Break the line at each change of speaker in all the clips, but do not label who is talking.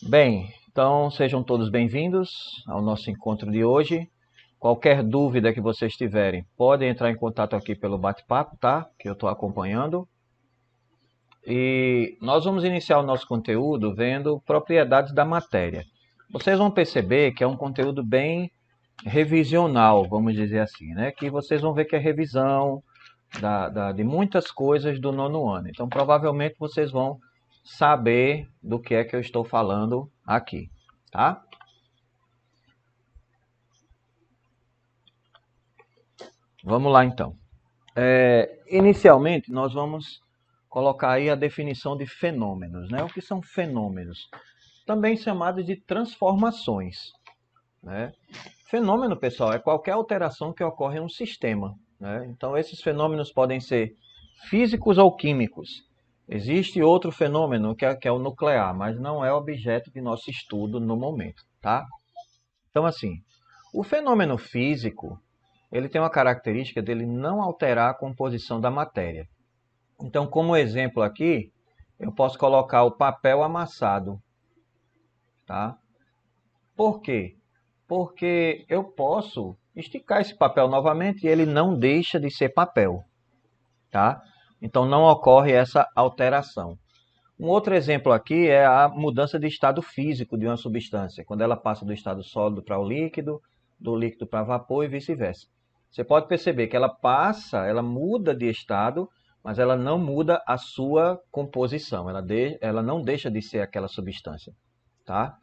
Bem, então sejam todos bem-vindos ao nosso encontro de hoje. Qualquer dúvida que vocês tiverem, podem entrar em contato aqui pelo bate-papo, tá? Que eu estou acompanhando. E nós vamos iniciar o nosso conteúdo vendo propriedades da matéria. Vocês vão perceber que é um conteúdo bem revisional, vamos dizer assim, né? Que vocês vão ver que é revisão de muitas coisas do nono ano. Então, provavelmente vocês vão saber do que é que eu estou falando aqui, tá? Vamos lá então. Inicialmente, nós vamos colocar aí a definição de fenômenos, né? O que são fenômenos? Também chamados de transformações, né? Fenômeno, pessoal, é qualquer alteração que ocorre em um sistema, né? Então, esses fenômenos podem ser físicos ou químicos. Existe outro fenômeno que é o nuclear, mas não é objeto de nosso estudo no momento, tá? Então, assim, o fenômeno físico, ele tem uma característica dele não alterar a composição da matéria. Então, como exemplo aqui, eu posso colocar o papel amassado, tá? Por quê? Porque eu posso esticar esse papel novamente e ele não deixa de ser papel, tá? Então, não ocorre essa alteração. Um outro exemplo aqui é a mudança de estado físico de uma substância, quando ela passa do estado sólido para o líquido, do líquido para vapor e vice-versa. Você pode perceber que ela muda de estado, mas ela não muda a sua composição, ela não deixa de ser aquela substância, tá?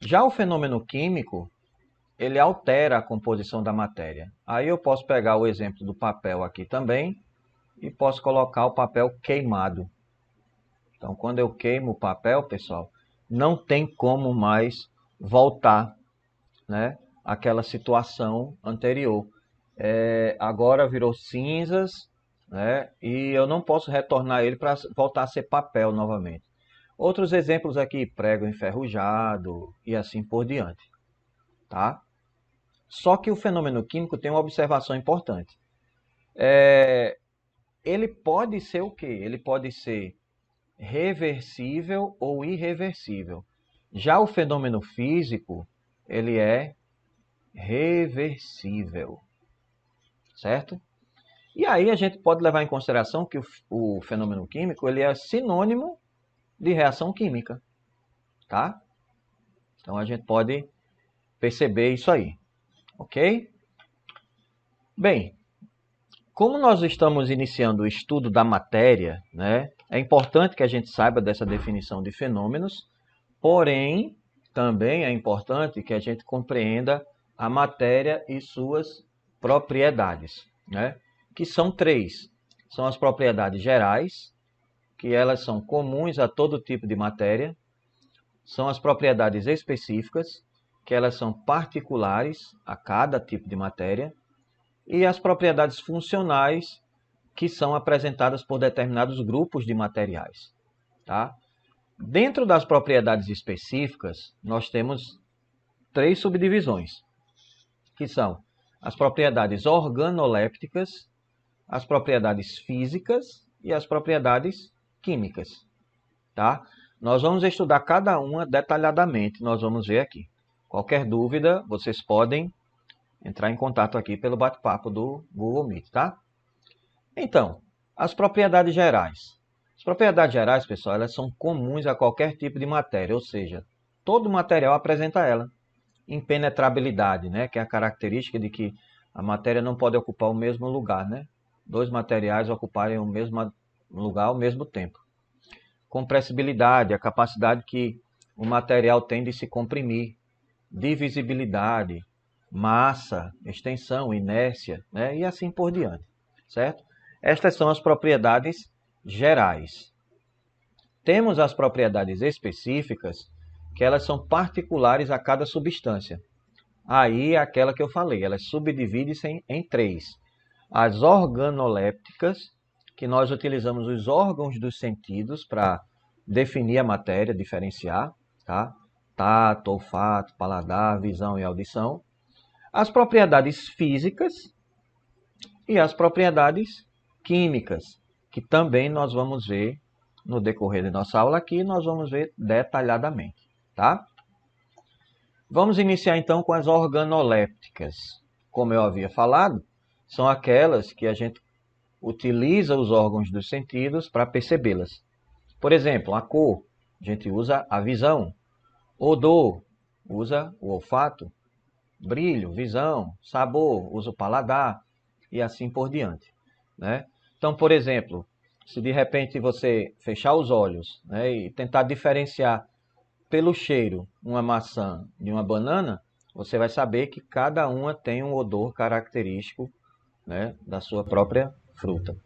Já o fenômeno químico, ele altera a composição da matéria. Aí eu posso pegar o exemplo do papel aqui também e posso colocar o papel queimado. Então, quando eu queimo o papel, pessoal, não tem como mais voltar, né, àquela situação anterior. Agora virou cinzas, né, e eu não posso retornar ele para voltar a ser papel novamente. Outros exemplos aqui, prego enferrujado e assim por diante, tá? Só que o fenômeno químico tem uma observação importante. Ele pode ser o quê? Ele pode ser reversível ou irreversível. Já o fenômeno físico, ele é reversível, certo? E aí a gente pode levar em consideração que o fenômeno químico, ele é sinônimo de reação química, tá? Então a gente pode perceber isso aí, ok? Bem, como nós estamos iniciando o estudo da matéria, né, é importante que a gente saiba dessa definição de fenômenos. Porém, também é importante que a gente compreenda a matéria e suas propriedades, né? Que são três. São as propriedades gerais, que elas são comuns a todo tipo de matéria. São as propriedades específicas, que elas são particulares a cada tipo de matéria. E as propriedades funcionais, que são apresentadas por determinados grupos de materiais, tá? Dentro das propriedades específicas, nós temos três subdivisões, que são as propriedades organolépticas, as propriedades físicas e as propriedades químicas, tá? Nós vamos estudar cada uma detalhadamente, nós vamos ver aqui. Qualquer dúvida, vocês podem entrar em contato aqui pelo bate-papo do Google Meet, tá? Então, as propriedades gerais. As propriedades gerais, pessoal, elas são comuns a qualquer tipo de matéria, ou seja, todo material apresenta ela. Impenetrabilidade, né, que é a característica de que a matéria não pode ocupar o mesmo lugar, né? Dois materiais ocuparem o mesmo lugar ao mesmo tempo. Compressibilidade, a capacidade que o material tem de se comprimir. Divisibilidade, massa, extensão, inércia, né, e assim por diante, certo? Estas são as propriedades gerais. Temos as propriedades específicas, que elas são particulares a cada substância. Aí é aquela que eu falei, elas subdividem-se em três. As organolépticas, que nós utilizamos os órgãos dos sentidos para definir a matéria, diferenciar, tá? Tato, olfato, paladar, visão e audição. As propriedades físicas e as propriedades químicas, que também nós vamos ver no decorrer da nossa aula aqui, nós vamos ver detalhadamente, tá? Vamos iniciar então com as organolépticas. Como eu havia falado, são aquelas que a gente utiliza os órgãos dos sentidos para percebê-las. Por exemplo, a cor, a gente usa a visão. Odor, usa o olfato. Brilho, visão. Sabor, usa o paladar. E assim por diante, né? Então, por exemplo, se de repente você fechar os olhos, né, e tentar diferenciar pelo cheiro uma maçã de uma banana, você vai saber que cada uma tem um odor característico, né, da sua própria fruta.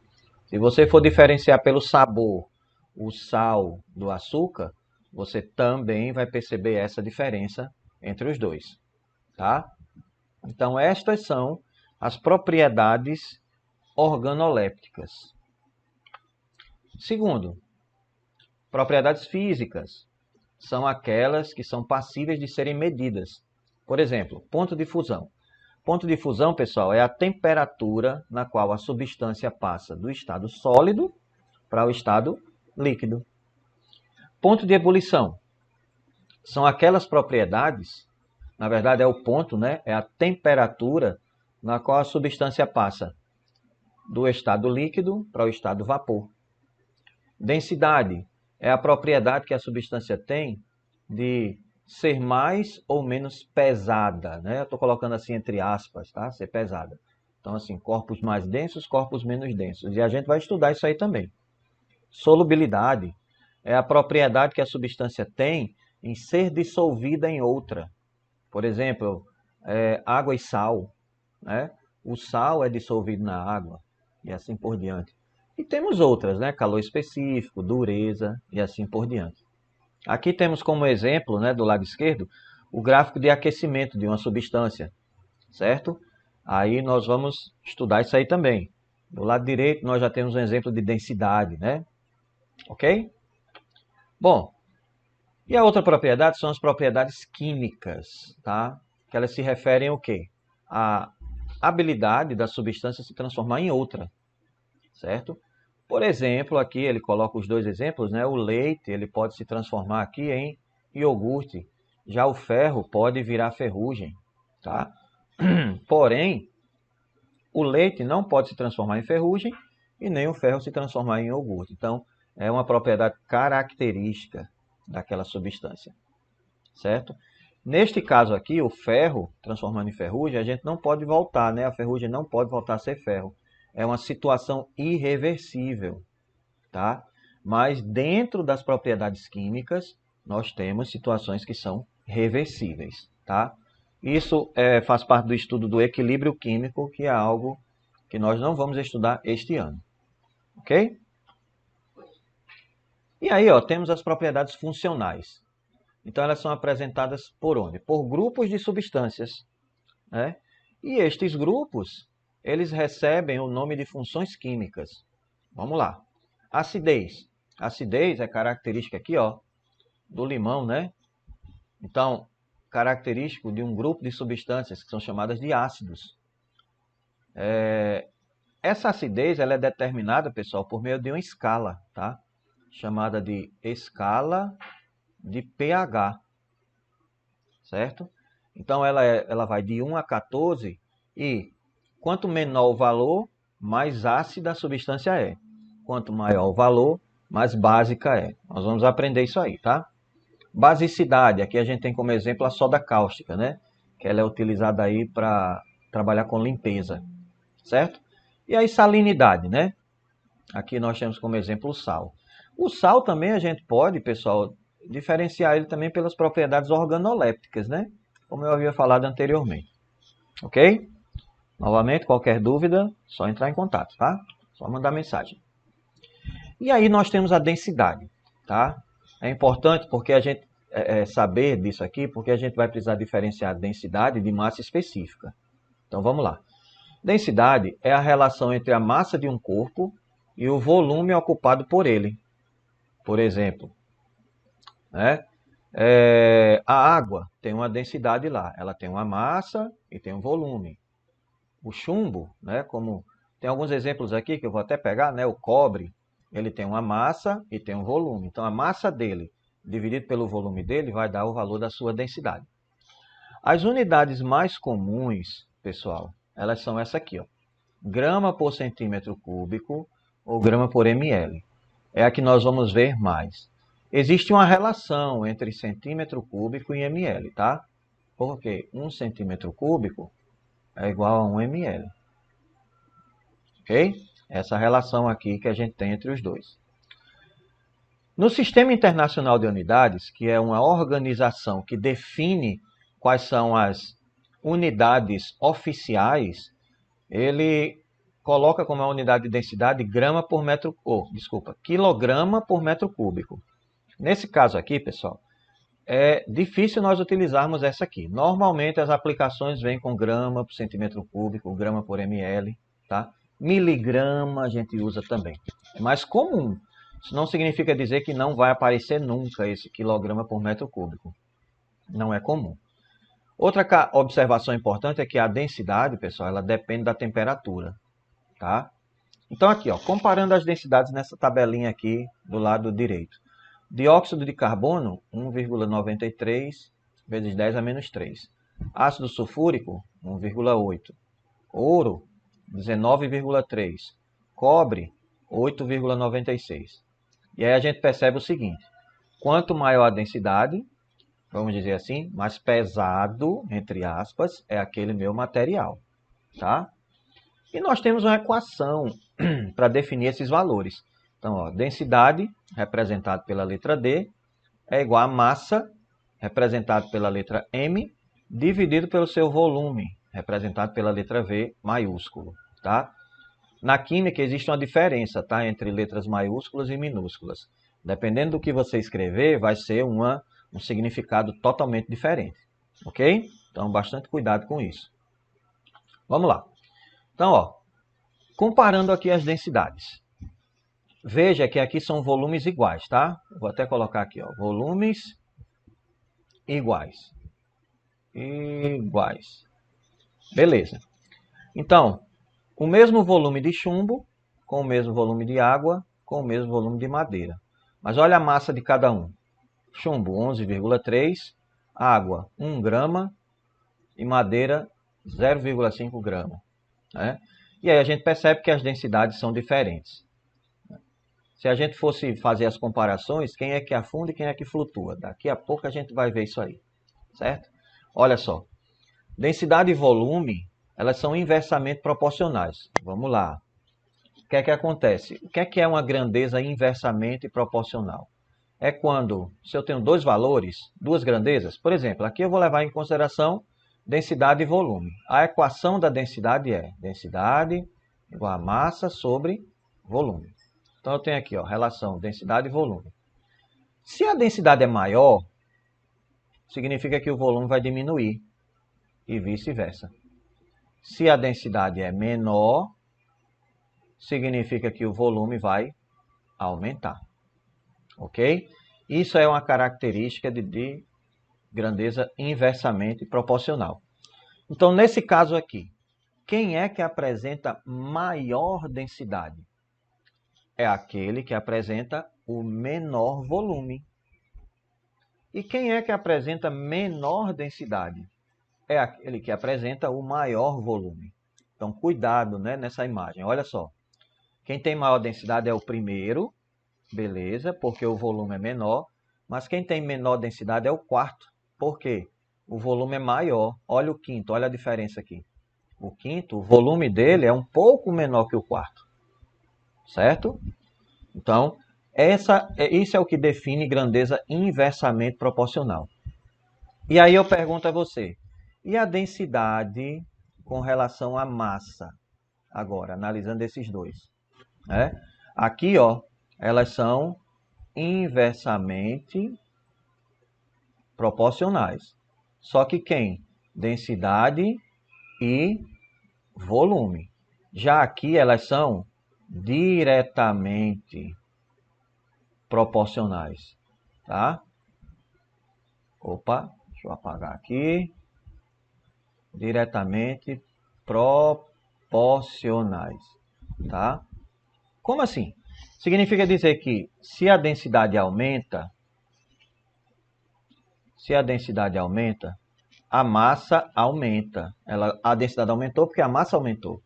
Se você for diferenciar pelo sabor o sal do açúcar, você também vai perceber essa diferença entre os dois, tá? Então, estas são as propriedades organolépticas. Segundo, propriedades físicas são aquelas que são passíveis de serem medidas. Por exemplo, ponto de fusão. Ponto de fusão, pessoal, é a temperatura na qual a substância passa do estado sólido para o estado líquido. Ponto de ebulição são aquelas propriedades, na verdade é o ponto, né? É a temperatura na qual a substância passa do estado líquido para o estado vapor. Densidade é a propriedade que a substância tem de ser mais ou menos pesada, né? Eu estou colocando assim entre aspas, tá? Ser pesada. Então, assim, corpos mais densos, corpos menos densos. E a gente vai estudar isso aí também. Solubilidade é a propriedade que a substância tem em ser dissolvida em outra. Por exemplo, água e sal, né? O sal é dissolvido na água e assim por diante. E temos outras, né? Calor específico, dureza e assim por diante. Aqui temos como exemplo, né, do lado esquerdo, o gráfico de aquecimento de uma substância, certo? Aí nós vamos estudar isso aí também. Do lado direito nós já temos um exemplo de densidade, né? Ok? Bom, e a outra propriedade são as propriedades químicas, tá? Que elas se referem ao quê? A habilidade da substância se transformar em outra, certo? Por exemplo, aqui ele coloca os dois exemplos, né? O leite, ele pode se transformar aqui em iogurte. Já o ferro pode virar ferrugem, tá? Porém, o leite não pode se transformar em ferrugem e nem o ferro se transformar em iogurte. Então, é uma propriedade característica daquela substância, certo? Neste caso aqui, o ferro transformando em ferrugem, a gente não pode voltar, né? A ferrugem não pode voltar a ser ferro. É uma situação irreversível, tá? Mas dentro das propriedades químicas, nós temos situações que são reversíveis, tá? Isso faz parte do estudo do equilíbrio químico, que é algo que nós não vamos estudar este ano, ok? E aí, ó, temos as propriedades funcionais. Então, elas são apresentadas por onde? Por grupos de substâncias, né? E estes grupos, eles recebem o nome de funções químicas. Vamos lá. Acidez. Acidez é característica aqui, ó, do limão, né? Então, característico de um grupo de substâncias que são chamadas de ácidos. Essa acidez ela é determinada, pessoal, por meio de uma escala, tá? Chamada de escala de pH, certo? Então, ela vai de 1 a 14 e quanto menor o valor, mais ácida a substância é. Quanto maior o valor, mais básica é. Nós vamos aprender isso aí, tá? Basicidade, aqui a gente tem como exemplo a soda cáustica, né? Que ela é utilizada aí para trabalhar com limpeza, certo? E aí salinidade, né? Aqui nós temos como exemplo o sal. O sal também a gente pode, pessoal, diferenciar ele também pelas propriedades organolépticas, né? Como eu havia falado anteriormente. Ok? Novamente, qualquer dúvida, só entrar em contato, tá? Só mandar mensagem. E aí nós temos a densidade, tá? É importante porque a gente saber disso aqui, porque a gente vai precisar diferenciar densidade de massa específica. Então vamos lá. Densidade é a relação entre a massa de um corpo e o volume ocupado por ele. Por exemplo, né? A água tem uma densidade lá, ela tem uma massa e tem um volume. O chumbo, né, como tem alguns exemplos aqui que eu vou até pegar, né, o cobre, ele tem uma massa e tem um volume. Então a massa dele dividido pelo volume dele, vai dar o valor da sua densidade. As unidades mais comuns, pessoal, elas são essa aqui, ó. Grama por centímetro cúbico ou grama por ml. É a que nós vamos ver mais. Existe uma relação entre centímetro cúbico e ml, tá? Porque 1 centímetro cúbico é igual a 1 ml. Ok? Essa relação aqui que a gente tem entre os dois. No Sistema Internacional de Unidades, que é uma organização que define quais são as unidades oficiais, ele coloca como a unidade de densidade quilograma por metro cúbico. Nesse caso aqui, pessoal, é difícil nós utilizarmos essa aqui. Normalmente as aplicações vêm com grama por centímetro cúbico, grama por ml, tá? Miligrama a gente usa também. É mais comum. Isso não significa dizer que não vai aparecer nunca esse quilograma por metro cúbico. Não é comum. Outra observação importante é que a densidade, pessoal, ela depende da temperatura, tá? Então aqui, ó, comparando as densidades nessa tabelinha aqui do lado direito. Dióxido de carbono, 1,93 vezes 10 a menos 3. Ácido sulfúrico, 1,8. Ouro, 19,3. Cobre, 8,96. E aí a gente percebe o seguinte: quanto maior a densidade, vamos dizer assim, mais pesado, entre aspas, é aquele meu material, tá? E nós temos uma equação para definir esses valores. Então, ó, densidade, representado pela letra D, é igual a massa, representado pela letra M, dividido pelo seu volume, representado pela letra V maiúsculo, tá? Na química existe uma diferença, tá, entre letras maiúsculas e minúsculas. Dependendo do que você escrever, vai ser um significado totalmente diferente, ok? Então, bastante cuidado com isso. Vamos lá. Então, ó, comparando aqui as densidades. Veja que aqui são volumes iguais, tá? Vou até colocar aqui, ó, volumes iguais. Iguais. Beleza. Então, o mesmo volume de chumbo, com o mesmo volume de água, com o mesmo volume de madeira. Mas olha a massa de cada um. Chumbo 11,3, água 1 grama e madeira 0,5 grama. Né? E aí a gente percebe que as densidades são diferentes. Se a gente fosse fazer as comparações, quem é que afunda e quem é que flutua? Daqui a pouco a gente vai ver isso aí, certo? Olha só, densidade e volume, elas são inversamente proporcionais. Vamos lá. O que é que acontece? O que é uma grandeza inversamente proporcional? É quando, se eu tenho dois valores, duas grandezas, por exemplo, aqui eu vou levar em consideração densidade e volume. A equação da densidade é densidade igual a massa sobre volume. Então eu tenho aqui, ó, relação densidade e volume. Se a densidade é maior, significa que o volume vai diminuir e vice-versa. Se a densidade é menor, significa que o volume vai aumentar. Ok? Isso é uma característica de grandeza inversamente proporcional. Então, nesse caso aqui, quem é que apresenta maior densidade? É aquele que apresenta o menor volume. E quem é que apresenta menor densidade? É aquele que apresenta o maior volume. Então, cuidado, né, nessa imagem. Olha só. Quem tem maior densidade é o primeiro, beleza, porque o volume é menor. Mas quem tem menor densidade é o quarto, porque o volume é maior. Olha o quinto, olha a diferença aqui. O quinto, o volume dele é um pouco menor que o quarto. Certo? Então, isso é o que define grandeza inversamente proporcional. E aí eu pergunto a você, e a densidade com relação à massa? Agora, analisando esses dois. Né? Aqui, ó, elas são inversamente proporcionais. Só que quem? Densidade e volume. Já aqui elas são diretamente proporcionais, tá? Opa, deixa eu apagar aqui. Diretamente proporcionais, tá? Como assim? Significa dizer que se a densidade aumenta, Se a densidade aumenta, a massa aumenta. A densidade aumentou porque a massa aumentou.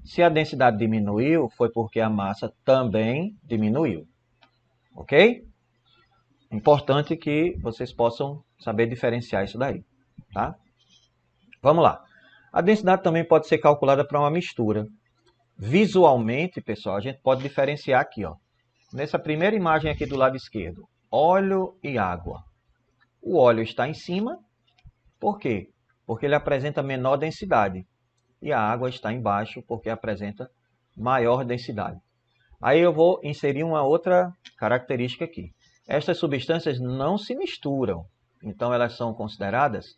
Se a densidade diminuiu, foi porque a massa também diminuiu. Ok? Importante que vocês possam saber diferenciar isso daí. Tá? Vamos lá. A densidade também pode ser calculada para uma mistura. Visualmente, pessoal, a gente pode diferenciar aqui, ó. Nessa primeira imagem aqui do lado esquerdo, óleo e água. O óleo está em cima, por quê? Porque ele apresenta menor densidade. E a água está embaixo, porque apresenta maior densidade. Aí eu vou inserir uma outra característica aqui. Estas substâncias não se misturam, então elas são consideradas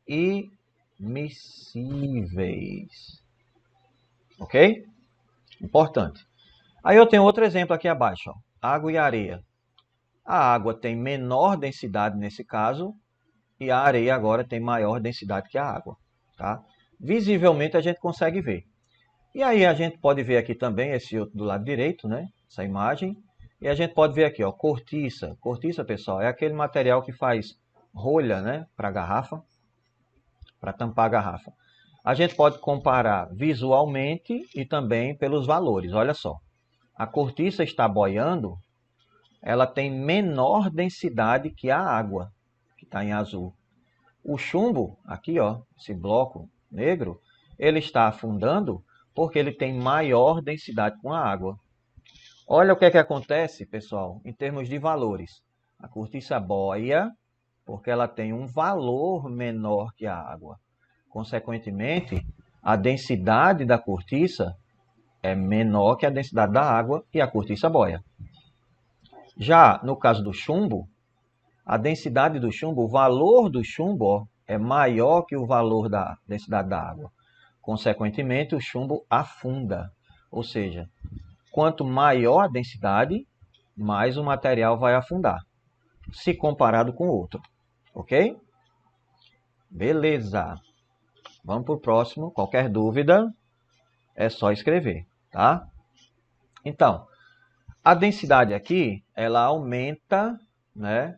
immiscíveis. Ok? Importante. Aí eu tenho outro exemplo aqui abaixo, ó. Água e areia. A água tem menor densidade nesse caso, e a areia agora tem maior densidade que a água. Tá? Visivelmente a gente consegue ver. E aí a gente pode ver aqui também, esse outro do lado direito, né? Essa imagem. E a gente pode ver aqui, ó, cortiça. Cortiça, pessoal, é aquele material que faz rolha, né? Para garrafa, para tampar a garrafa. A gente pode comparar visualmente e também pelos valores. Olha só. A cortiça está boiando, ela tem menor densidade que a água, que está em azul. O chumbo, aqui, ó, esse bloco negro, ele está afundando porque ele tem maior densidade com a água. Olha o que é que acontece, pessoal, em termos de valores. A cortiça boia porque ela tem um valor menor que a água. Consequentemente, a densidade da cortiça é menor que a densidade da água e a cortiça boia. Já no caso do chumbo, a densidade do chumbo, o valor do chumbo, ó, é maior que o valor da densidade da água. Consequentemente, o chumbo afunda. Ou seja, quanto maior a densidade, mais o material vai afundar, se comparado com o outro. Ok? Beleza. Vamos para o próximo. Qualquer dúvida, é só escrever, tá? Então, a densidade aqui, ela aumenta, né?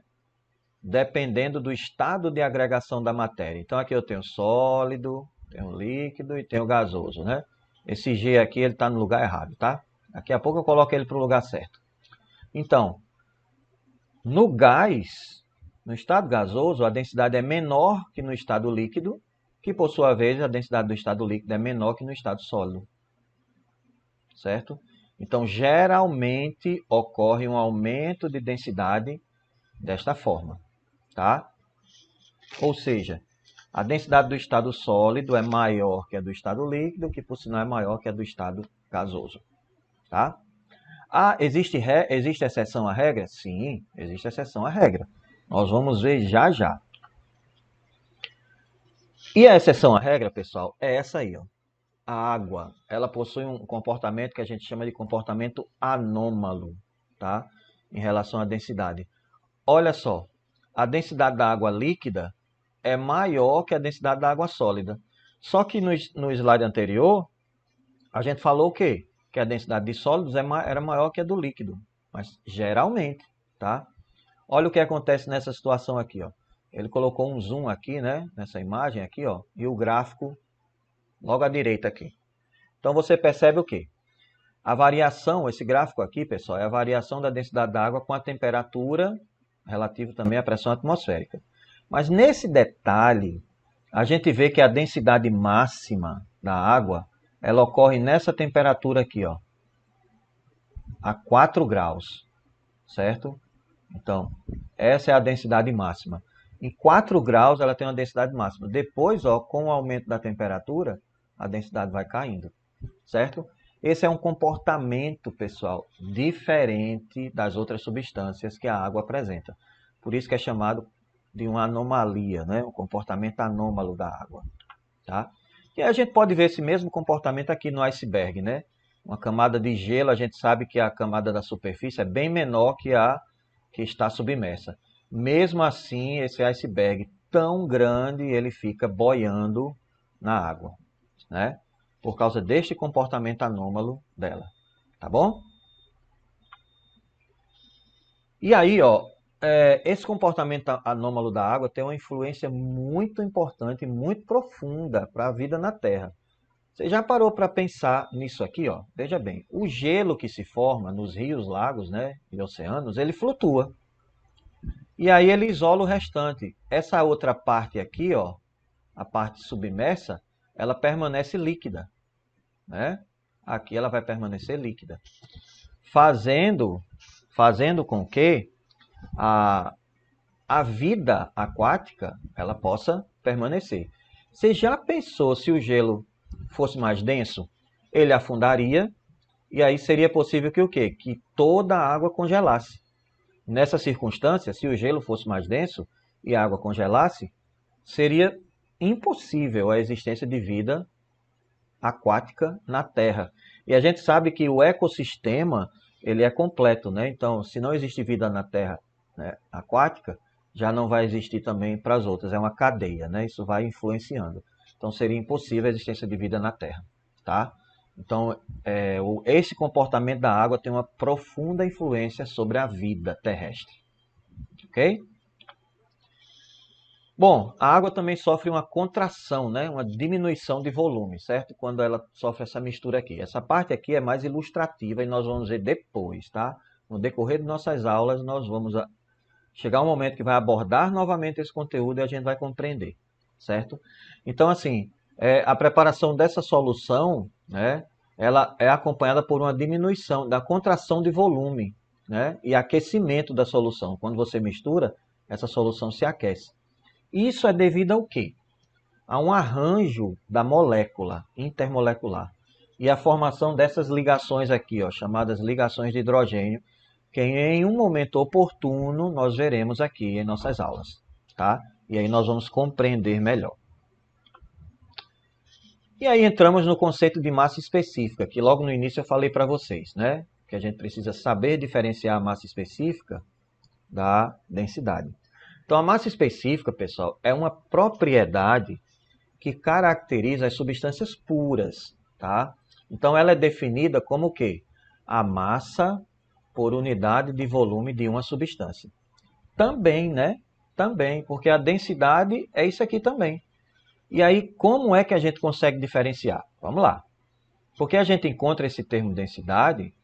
Dependendo do estado de agregação da matéria. Então, aqui eu tenho sólido, tenho líquido e tenho gasoso, né? Esse G aqui, ele está no lugar errado, tá? Daqui a pouco eu coloco ele para o lugar certo. Então, no gás, no estado gasoso, a densidade é menor que no estado líquido, que por sua vez a densidade do estado líquido é menor que no estado sólido. Certo? Então, geralmente ocorre um aumento de densidade desta forma, tá? Ou seja, a densidade do estado sólido é maior que a do estado líquido, que por sinal é maior que a do estado gasoso, tá? Ah, existe exceção à regra? Sim, existe exceção à regra. Nós vamos ver já já. E a exceção à regra, pessoal, é essa aí, ó. A água, ela possui um comportamento que a gente chama de comportamento anômalo, tá? Em relação à densidade. Olha só, a densidade da água líquida é maior que a densidade da água sólida. Só que no slide anterior, a gente falou o quê? Que a densidade de sólidos era maior que a do líquido. Mas geralmente, tá? Olha o que acontece nessa situação aqui, ó. Ele colocou um zoom aqui, né? Nessa imagem aqui, ó. E o gráfico logo à direita aqui. Então você percebe o quê? A variação, esse gráfico aqui, pessoal, é a variação da densidade da água com a temperatura relativa também à pressão atmosférica. Mas nesse detalhe, a gente vê que a densidade máxima da água, ela ocorre nessa temperatura aqui, ó, a 4 graus, certo? Então, essa é a densidade máxima. Em 4 graus ela tem uma densidade máxima. Depois, ó, com o aumento da temperatura, a densidade vai caindo, certo? Esse é um comportamento, pessoal, diferente das outras substâncias que a água apresenta. Por isso que é chamado de uma anomalia, né? Um comportamento anômalo da água, tá? E a gente pode ver esse mesmo comportamento aqui no iceberg, né? Uma camada de gelo, a gente sabe que a camada da superfície é bem menor que a que está submersa. Mesmo assim, esse iceberg tão grande, ele fica boiando na água, né? Por causa deste comportamento anômalo dela, tá bom? E aí, ó, esse comportamento anômalo da água tem uma influência muito importante, muito profunda para a vida na Terra. Você já parou para pensar nisso aqui, ó? Veja bem, o gelo que se forma nos rios, lagos, né, e oceanos, ele flutua. E aí ele isola o restante. Essa outra parte aqui, ó, a parte submersa, ela permanece líquida, né? Aqui ela vai permanecer líquida, fazendo com que a, a vida aquática ela possa permanecer. Você já pensou se o gelo fosse mais denso? Ele afundaria e aí seria possível que o quê? Que toda a água congelasse. Nessa circunstância, se o gelo fosse mais denso e a água congelasse, seria impossível a existência de vida aquática na Terra. E a gente sabe que o ecossistema ele é completo, né? Então, se não existe vida na Terra, né, aquática, já não vai existir também para as outras. É uma cadeia, né? Isso vai influenciando. Então, seria impossível a existência de vida na Terra, tá? Então, esse comportamento da água tem uma profunda influência sobre a vida terrestre, ok? Bom, a água também sofre uma contração, né? Uma diminuição de volume, certo? Quando ela sofre essa mistura aqui. Essa parte aqui é mais ilustrativa e nós vamos ver depois, tá? No decorrer de nossas aulas, nós vamos chegar um momento que vai abordar novamente esse conteúdo e a gente vai compreender, certo? Então, assim, a preparação dessa solução, né? Ela é acompanhada por uma diminuição da contração de volume, né? E aquecimento da solução. Quando você mistura, essa solução se aquece. Isso é devido ao quê? A um arranjo da molécula intermolecular e a formação dessas ligações aqui, ó, chamadas ligações de hidrogênio, que em um momento oportuno nós veremos aqui em nossas aulas, tá? E aí nós vamos compreender melhor. E aí entramos no conceito de massa específica, que logo no início eu falei para vocês, né? Que a gente precisa saber diferenciar a massa específica da densidade. Então, a massa específica, pessoal, é uma propriedade que caracteriza as substâncias puras, tá? Então, ela é definida como o quê? A massa por unidade de volume de uma substância. Também, né? Também, porque a densidade é isso aqui também. E aí, como é que a gente consegue diferenciar? Vamos lá. Porque a gente encontra esse termo densidade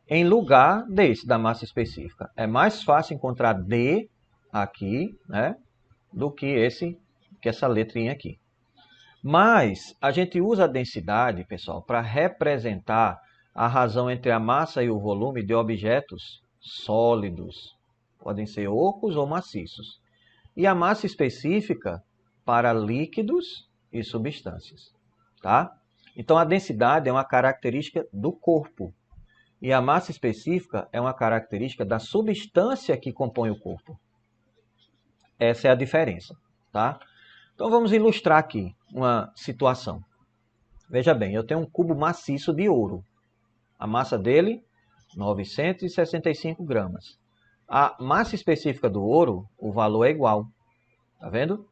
em lugar desse, da massa específica. É mais fácil encontrar D aqui, né, do que essa letrinha aqui. Mas a gente usa a densidade, pessoal, para representar a razão entre a massa e o volume de objetos sólidos. Podem ser ocos ou maciços. E a massa específica para líquidos e substâncias, tá? Então a densidade é uma característica do corpo. E a massa específica é uma característica da substância que compõe o corpo. Essa é a diferença, tá? Então vamos ilustrar aqui uma situação. Veja bem, eu tenho um cubo maciço de ouro. A massa dele, 965 gramas. A massa específica do ouro, o valor é igual. Tá vendo?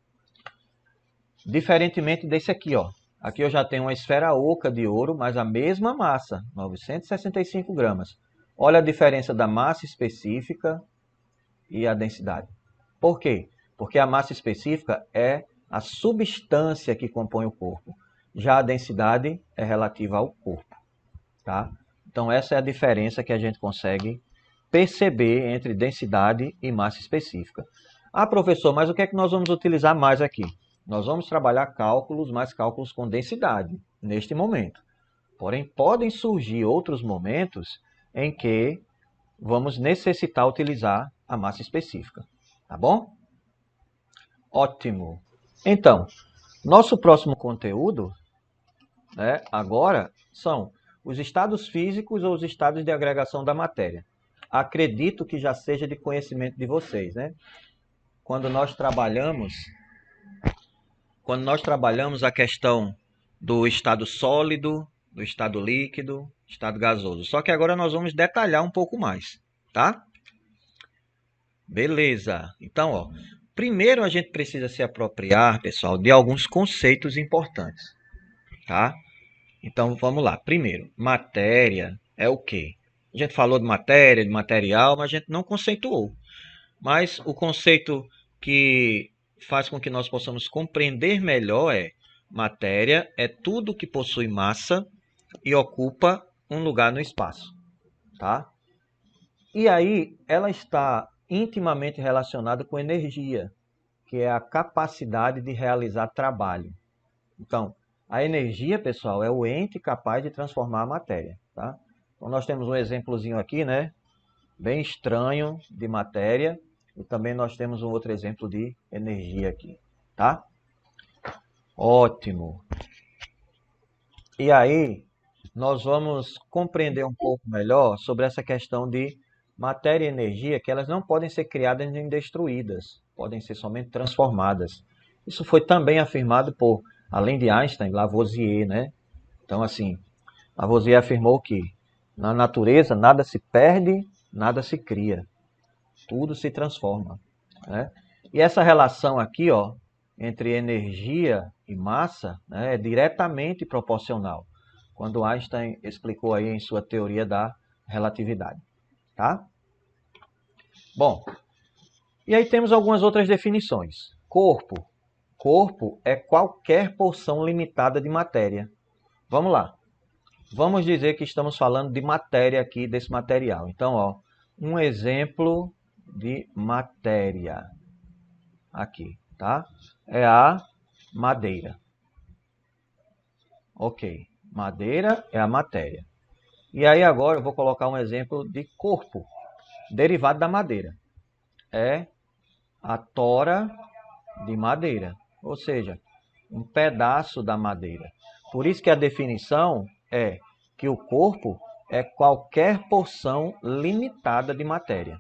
Diferentemente desse aqui, ó. Aqui eu já tenho uma esfera oca de ouro, mas a mesma massa, 965 gramas. Olha a diferença da massa específica e a densidade. Por quê? Porque a massa específica é a substância que compõe o corpo. Já a densidade é relativa ao corpo, tá? Então essa é a diferença que a gente consegue perceber entre densidade e massa específica. Ah, professor, mas o que é que nós vamos utilizar mais aqui? Nós vamos trabalhar cálculos, mais cálculos com densidade, neste momento. Porém, podem surgir outros momentos em que vamos necessitar utilizar a massa específica, tá bom? Ótimo. Então, nosso próximo conteúdo, né, agora são os estados físicos ou os estados de agregação da matéria. Acredito que já seja de conhecimento de vocês, né? Quando nós trabalhamos a questão do estado sólido, do estado líquido, estado gasoso. Só que agora nós vamos detalhar um pouco mais, tá? Beleza. Então, ó, primeiro a gente precisa se apropriar, pessoal, de alguns conceitos importantes, tá? Então, vamos lá. Primeiro, matéria é o quê? A gente falou de matéria, de material, mas a gente não conceituou. Mas o conceito que faz com que nós possamos compreender melhor é: matéria é tudo que possui massa e ocupa um lugar no espaço, tá? E aí ela está intimamente relacionada com energia, que é a capacidade de realizar trabalho. Então, a energia, pessoal, é o ente capaz de transformar a matéria, tá? Então nós temos um exemplozinho aqui, né? Bem estranho de matéria, e também nós temos um outro exemplo de energia aqui, tá? Ótimo. E aí, nós vamos compreender um pouco melhor sobre essa questão de matéria e energia, que elas não podem ser criadas nem destruídas, podem ser somente transformadas. Isso foi também afirmado por, além de Einstein, Lavoisier, né? Então, assim, Lavoisier afirmou que na natureza nada se perde, nada se cria, tudo se transforma, né? E essa relação aqui, ó, entre energia e massa, né, é diretamente proporcional, quando Einstein explicou aí em sua teoria da relatividade, tá? Bom, e aí temos algumas outras definições. Corpo. Corpo é qualquer porção limitada de matéria. Vamos lá. Vamos dizer que estamos falando de matéria aqui, desse material. Então, ó, um exemplo de matéria aqui, tá? É a madeira. Ok, madeira é a matéria. E aí agora eu vou colocar um exemplo de corpo, derivado da madeira. É a tora de madeira, ou seja, um pedaço da madeira. Por isso que a definição é que o corpo é qualquer porção limitada de matéria,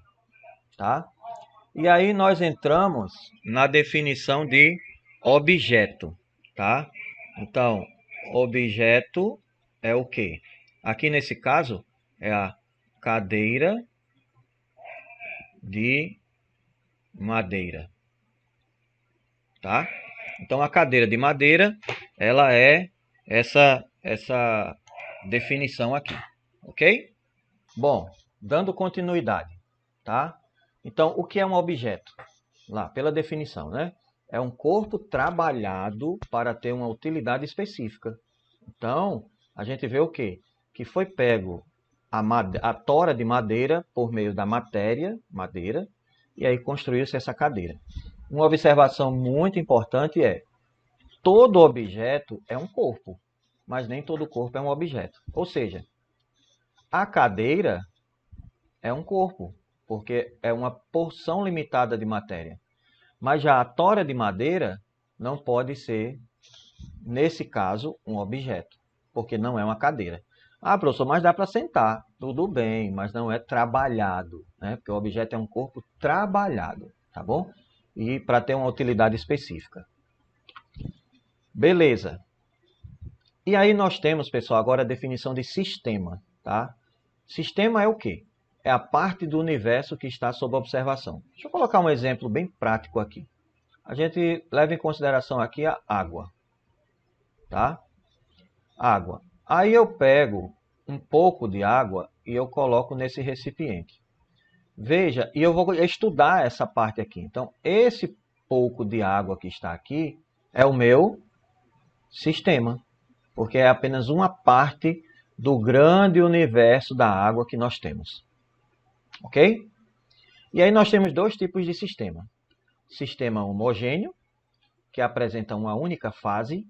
tá? E aí nós entramos na definição de objeto, tá? Então, objeto é o quê? Aqui nesse caso é a cadeira de madeira, tá? Então a cadeira de madeira, ela é essa definição aqui, ok? Bom, dando continuidade, tá? Então, o que é um objeto? Lá, pela definição, né? É um corpo trabalhado para ter uma utilidade específica. Então, a gente vê o quê? Que foi pego a tora de madeira por meio da matéria, madeira, e aí construiu-se essa cadeira. Uma observação muito importante é: todo objeto é um corpo, mas nem todo corpo é um objeto. Ou seja, a cadeira é um corpo, porque é uma porção limitada de matéria. Mas já a tora de madeira não pode ser, nesse caso, um objeto, porque não é uma cadeira. Ah, professor, mas dá para sentar. Tudo bem, mas não é trabalhado, né? Porque o objeto é um corpo trabalhado, tá bom? E para ter uma utilidade específica. Beleza. E aí nós temos, pessoal, agora a definição de sistema, tá? Sistema é o quê? É a parte do universo que está sob observação. Deixa eu colocar um exemplo bem prático aqui. A gente leva em consideração aqui a água, tá? Água. Aí eu pego um pouco de água e eu coloco nesse recipiente. Veja, e eu vou estudar essa parte aqui. Então, esse pouco de água que está aqui é o meu sistema, porque é apenas uma parte do grande universo da água que nós temos. Ok? E aí nós temos dois tipos de sistema. Sistema homogêneo, que apresenta uma única fase,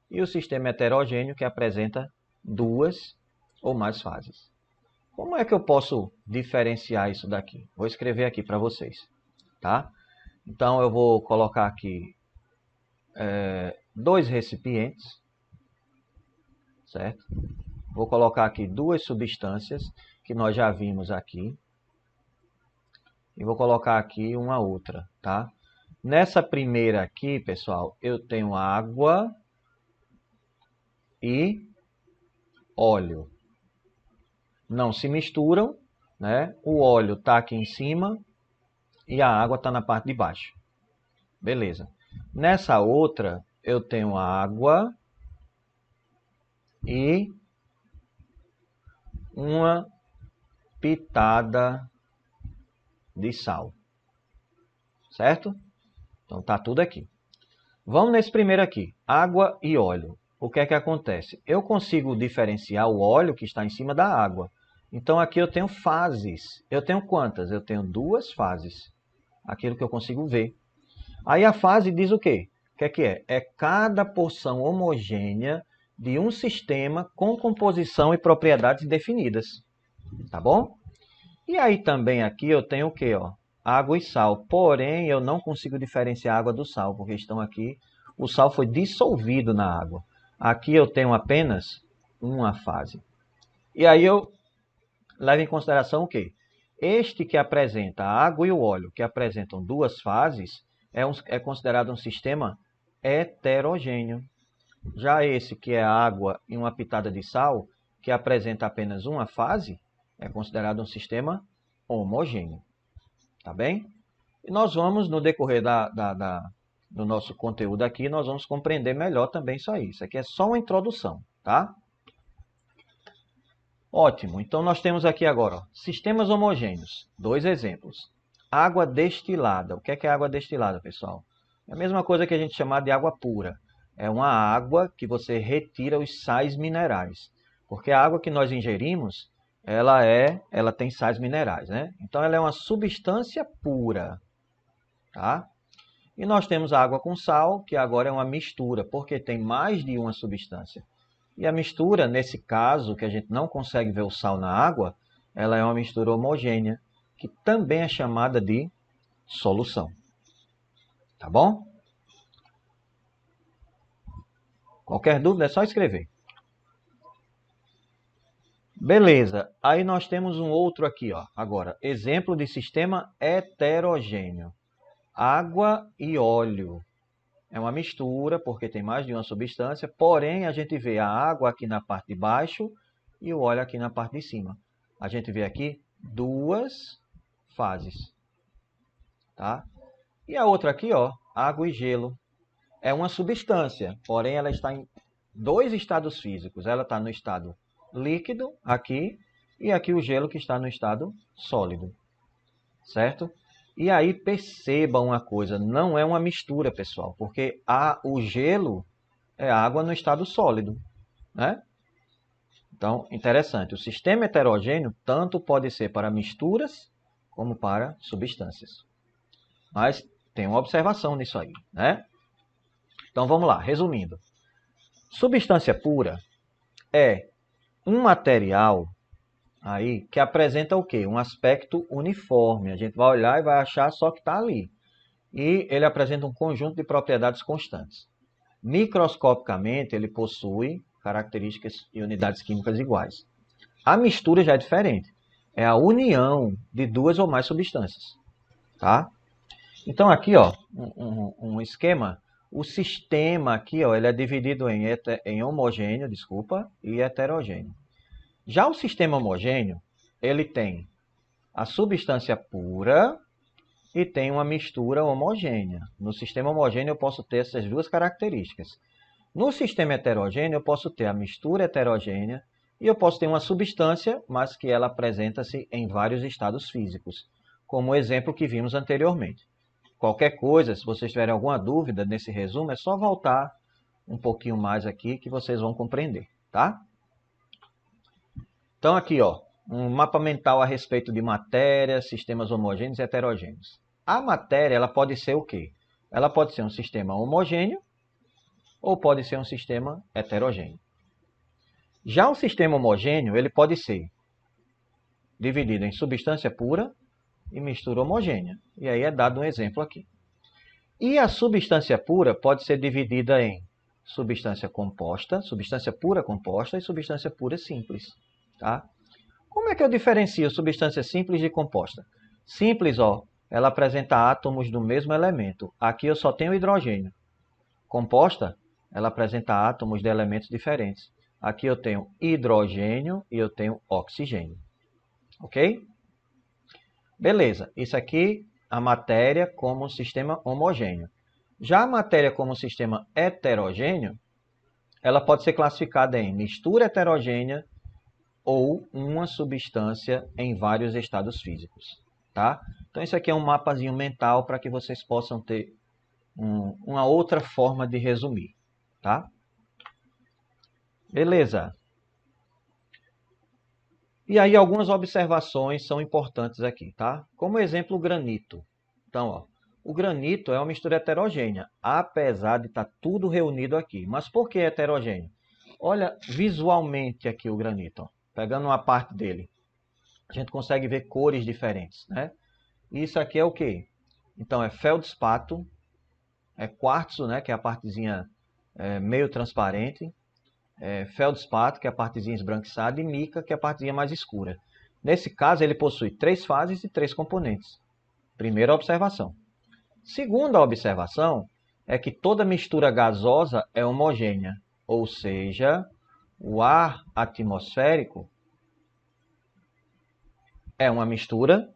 e o sistema heterogêneo, que apresenta duas ou mais fases. Como é que eu posso diferenciar isso daqui? Vou escrever aqui para vocês, tá? Então eu vou colocar aqui dois recipientes, certo? Vou colocar aqui duas substâncias que nós já vimos aqui. E vou colocar aqui uma outra, tá? Nessa primeira aqui, pessoal, eu tenho água e óleo. Não se misturam, né? O óleo está aqui em cima e a água está na parte de baixo. Beleza. Nessa outra, eu tenho água e uma pitada de sal. certo? Então tá tudo aqui. Vamos nesse primeiro aqui, água e óleo. O que é que acontece? Eu consigo diferenciar o óleo que está em cima da água. Então aqui eu tenho fases. Eu tenho quantas? Eu tenho 2 fases. Aquilo que eu consigo ver. Aí a fase diz o quê? O que é? É cada porção homogênea de um sistema com composição e propriedades definidas. Tá bom? E aí também aqui eu tenho o quê? Ó? Água e sal. Porém, eu não consigo diferenciar a água do sal, porque estão aqui, o sal foi dissolvido na água. Aqui eu tenho apenas uma fase. E aí eu levo em consideração o quê? Este que apresenta a água e o óleo, que apresentam 2 fases, é considerado um sistema heterogêneo. Já esse que é a água e uma pitada de sal, que apresenta apenas uma fase, é considerado um sistema homogêneo. Tá bem? E nós vamos, no decorrer do nosso conteúdo aqui, nós vamos compreender melhor também isso aí. Isso aqui é só uma introdução, tá? Ótimo. Então, nós temos aqui agora, ó, sistemas homogêneos. 2 exemplos. Água destilada. O que é água destilada, pessoal? É a mesma coisa que a gente chama de água pura. É uma água que você retira os sais minerais. Porque a água que nós ingerimos, ela tem sais minerais, né? Então ela é uma substância pura, tá? E nós temos a água com sal, que agora é uma mistura, porque tem mais de uma substância. E a mistura, nesse caso, que a gente não consegue ver o sal na água, ela é uma mistura homogênea, que também é chamada de solução. Tá bom? Qualquer dúvida é só escrever. Beleza, aí nós temos um outro aqui, ó. Agora, exemplo de sistema heterogêneo. Água e óleo. É uma mistura, porque tem mais de uma substância, porém a gente vê a água aqui na parte de baixo e o óleo aqui na parte de cima. A gente vê aqui 2 fases. Tá? E a outra aqui, ó, água e gelo. É uma substância, porém ela está em 2 estados físicos. Ela está no estado líquido, aqui, e aqui o gelo que está no estado sólido. Certo? E aí perceba uma coisa, não é uma mistura, pessoal, porque o gelo é água no estado sólido, né? Então, interessante, o sistema heterogêneo tanto pode ser para misturas como para substâncias. Mas tem uma observação nisso aí, né? Então vamos lá, resumindo. Substância pura é um material aí que apresenta o quê? Um aspecto uniforme. A gente vai olhar e vai achar só que está ali. E ele apresenta um conjunto de propriedades constantes. Microscopicamente, ele possui características e unidades químicas iguais. A mistura já é diferente. É a união de 2 ou mais substâncias. Tá? Então aqui, ó, um esquema. O sistema aqui, ó, ele é dividido em homogêneo, e heterogêneo. Já o sistema homogêneo, ele tem a substância pura e tem uma mistura homogênea. No sistema homogêneo eu posso ter essas 2 características. No sistema heterogêneo eu posso ter a mistura heterogênea e eu posso ter uma substância, mas que ela apresenta-se em vários estados físicos, como o exemplo que vimos anteriormente. Qualquer coisa, se vocês tiverem alguma dúvida nesse resumo, é só voltar um pouquinho mais aqui que vocês vão compreender, tá? Então aqui, ó, um mapa mental a respeito de matéria, sistemas homogêneos e heterogêneos. A matéria, ela pode ser o quê? Ela pode ser um sistema homogêneo ou pode ser um sistema heterogêneo. Já o sistema homogêneo, ele pode ser dividido em substância pura e mistura homogênea. E aí é dado um exemplo aqui. E a substância pura pode ser dividida em substância composta, substância pura composta e substância pura simples. Tá? Como é que eu diferencio substância simples de composta? Simples, ó, ela apresenta átomos do mesmo elemento. Aqui eu só tenho hidrogênio. Composta, ela apresenta átomos de elementos diferentes. Aqui eu tenho hidrogênio e eu tenho oxigênio. Ok? Beleza, isso aqui a matéria como sistema homogêneo. Já a matéria como sistema heterogêneo, ela pode ser classificada em mistura heterogênea ou uma substância em vários estados físicos. tá? Então isso aqui é um mapazinho mental para que vocês possam ter uma outra forma de resumir, tá? Beleza. E aí algumas observações são importantes aqui, tá? Como exemplo, o granito. Então, ó, o granito é uma mistura heterogênea, apesar de estar tudo reunido aqui. Mas por que heterogêneo? Olha visualmente aqui o granito, ó. Pegando uma parte dele, a gente consegue ver cores diferentes, né? Isso aqui é o quê? Então é feldspato, é quartzo, né, que é a partezinha meio transparente, feldspato, que é a partezinha esbranquiçada, e mica, que é a partezinha mais escura. Nesse caso, ele possui 3 fases e 3 componentes. Primeira observação. Segunda observação é que toda mistura gasosa é homogênea, ou seja, o ar atmosférico é uma mistura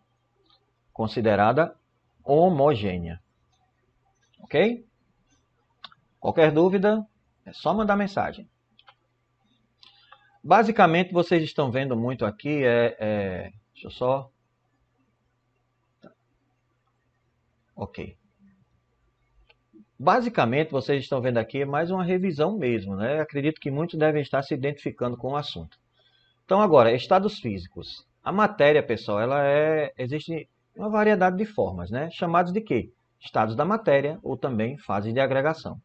considerada homogênea. Ok? Qualquer dúvida, é só mandar mensagem. Basicamente, vocês estão vendo muito aqui, deixa eu só... Ok. Basicamente, vocês estão vendo aqui mais uma revisão mesmo, né? Acredito que muitos devem estar se identificando com o assunto. Então, agora, estados físicos. A matéria, pessoal, existe uma variedade de formas, né? Chamados de quê? Estados da matéria ou também fases de agregação.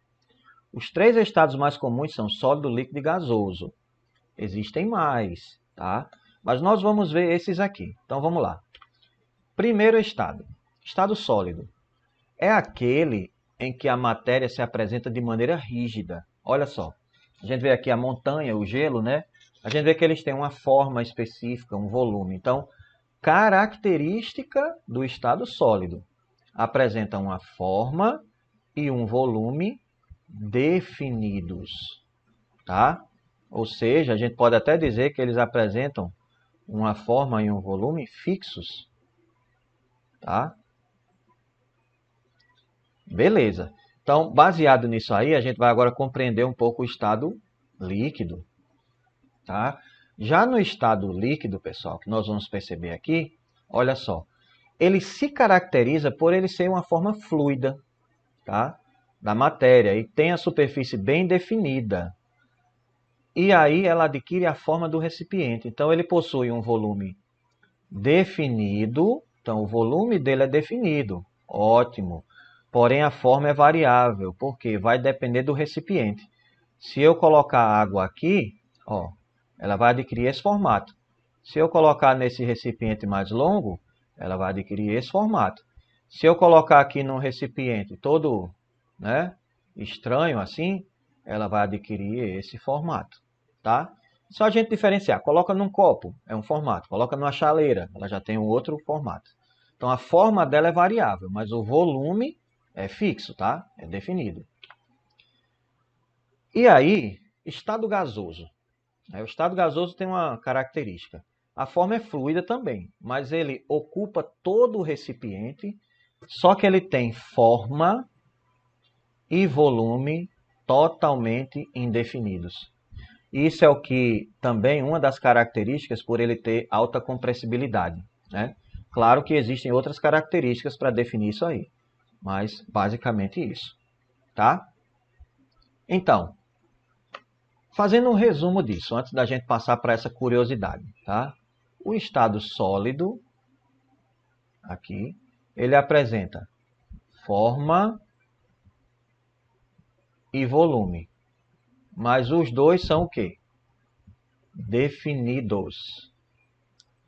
Os 3 estados mais comuns são sólido, líquido e gasoso. Existem mais, tá? Mas nós vamos ver esses aqui. Então, vamos lá. Primeiro estado, estado sólido. É aquele em que a matéria se apresenta de maneira rígida. Olha só, a gente vê aqui a montanha, o gelo, né? A gente vê que eles têm uma forma específica, um volume. Então, característica do estado sólido. Apresenta uma forma e um volume definidos, tá? Ou seja, a gente pode até dizer que eles apresentam uma forma e um volume fixos, tá? Beleza. Então, baseado nisso aí, a gente vai agora compreender um pouco o estado líquido, tá? Já no estado líquido, pessoal, que nós vamos perceber aqui, olha só, ele se caracteriza por ele ser uma forma fluida, tá? Da matéria e tem a superfície bem definida. E aí ela adquire a forma do recipiente. Então, ele possui um volume definido. Então, o volume dele é definido. Ótimo. Porém, a forma é variável, porque vai depender do recipiente. Se eu colocar água aqui, ó, ela vai adquirir esse formato. Se eu colocar nesse recipiente mais longo, ela vai adquirir esse formato. Se eu colocar aqui num recipiente todo, né, estranho assim, ela vai adquirir esse formato, tá? Só a gente diferenciar. Coloca num copo, é um formato. Coloca numa chaleira, ela já tem um outro formato. Então, a forma dela é variável, mas o volume é fixo, tá? É definido. E aí, estado gasoso. O estado gasoso tem uma característica. A forma é fluida também, mas ele ocupa todo o recipiente, só que ele tem forma e volume totalmente indefinidos. Isso é o que também uma das características por ele ter alta compressibilidade, né? Claro que existem outras características para definir isso aí, mas basicamente isso, tá? Então, fazendo um resumo disso, antes da gente passar para essa curiosidade, tá? O estado sólido, aqui, ele apresenta forma e volume, mas os dois são o quê? Definidos,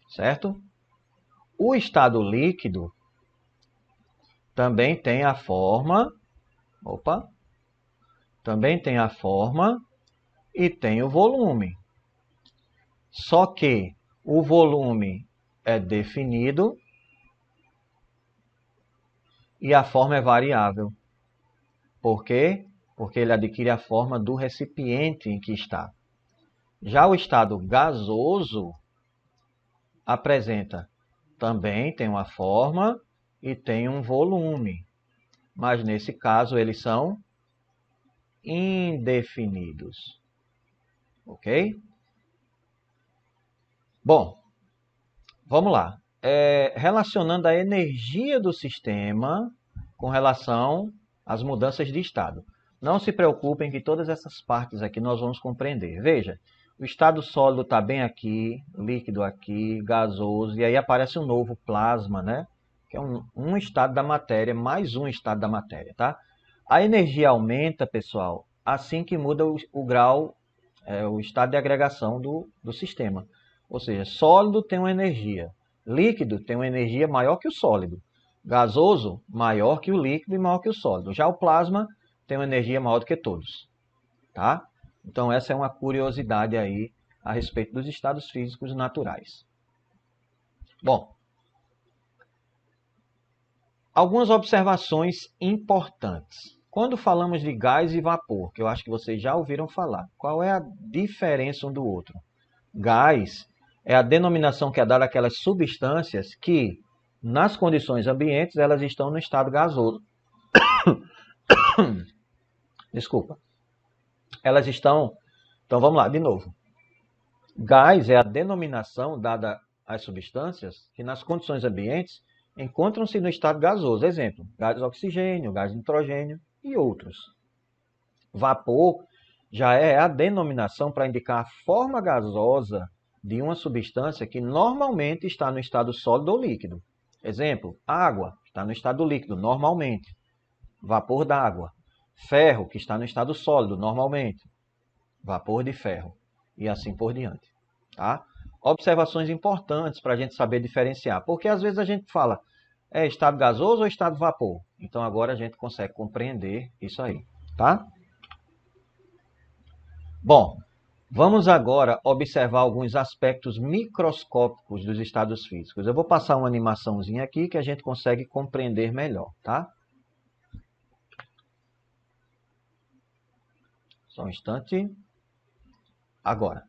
certo? O estado líquido também tem a forma, também tem a forma e tem o volume. Só que o volume é definido e a forma é variável. Por quê? Porque ele adquire a forma do recipiente em que está. Já o estado gasoso apresenta também tem uma forma e tem um volume, mas nesse caso eles são indefinidos. Ok? Bom, vamos lá. relacionando a energia do sistema com relação às mudanças de estado. Não se preocupem que todas essas partes aqui nós vamos compreender. Veja, o estado sólido está bem aqui, líquido aqui, gasoso, e aí aparece um novo plasma, né? Que é um estado da matéria, mais um estado da matéria, tá? A energia aumenta, pessoal, assim que muda o grau, o estado de agregação do sistema. Ou seja, sólido tem uma energia, líquido tem uma energia maior que o sólido, gasoso maior que o líquido e maior que o sólido. Já o plasma tem uma energia maior do que todos, tá? Então essa é uma curiosidade aí a respeito dos estados físicos naturais. Bom, algumas observações importantes. Quando falamos de gás e vapor, que eu acho que vocês já ouviram falar, qual é a diferença um do outro? Gás é a denominação que é dada àquelas substâncias que, nas condições ambientes, elas estão no estado gasoso. Desculpa. Elas estão... Então vamos lá, de novo. Gás é a denominação dada às substâncias que, nas condições ambientes, encontram-se no estado gasoso. Exemplo, gás de oxigênio, gás de nitrogênio e outros. Vapor já é a denominação para indicar a forma gasosa de uma substância que normalmente está no estado sólido ou líquido. Exemplo, água está no estado líquido, normalmente. Vapor d'água. Ferro, que está no estado sólido, normalmente. Vapor de ferro. E assim por diante. Tá? Observações importantes para a gente saber diferenciar. Porque às vezes a gente fala, é estado gasoso ou estado vapor? Então agora a gente consegue compreender isso aí. Tá? Bom, vamos agora observar alguns aspectos microscópicos dos estados físicos. Eu vou passar uma animaçãozinha aqui que a gente consegue compreender melhor, tá? Só um instante. Agora.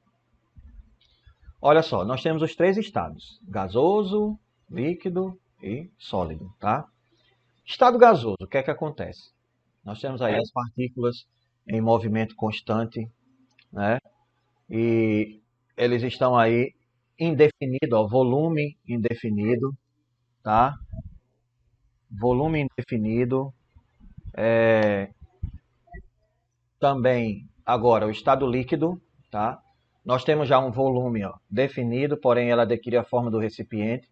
Olha só, nós temos os três estados: gasoso, líquido e sólido, tá? Estado gasoso, o que é que acontece? Nós temos aí as partículas em movimento constante, né? E eles estão aí indefinido, ó, volume indefinido, tá? Volume indefinido. Também, agora, o estado líquido, tá? Nós temos já um volume, ó, definido, porém ela adquire a forma do recipiente.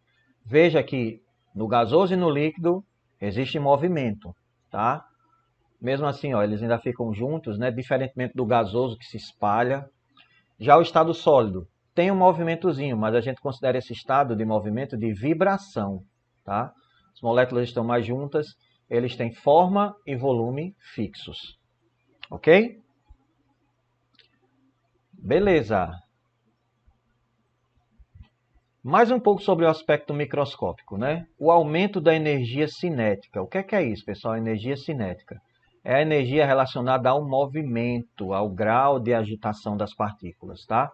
Veja que no gasoso e no líquido existe movimento, tá? Mesmo assim, ó, eles ainda ficam juntos, né? Diferentemente do gasoso que se espalha. Já o estado sólido tem um movimentozinho, mas a gente considera esse estado de movimento de vibração, tá? As moléculas estão mais juntas, eles têm forma e volume fixos. Ok? Beleza. Mais um pouco sobre o aspecto microscópico, né? O aumento da energia cinética. O que é isso, pessoal? Energia cinética é a energia relacionada ao movimento, ao grau de agitação das partículas, tá?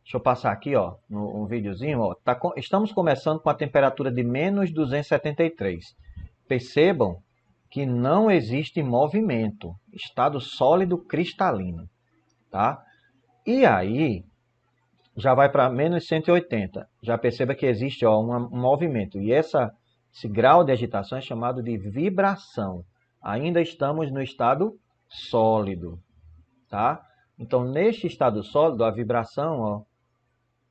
Deixa eu passar aqui, ó, um videozinho, ó. Estamos começando com a temperatura de menos 273. Percebam que não existe movimento, estado sólido cristalino, tá? E aí, já vai para menos 180. Já perceba que existe, ó, um movimento. E esse grau de agitação é chamado de vibração. Ainda estamos no estado sólido, tá? Então, neste estado sólido, a vibração, ó,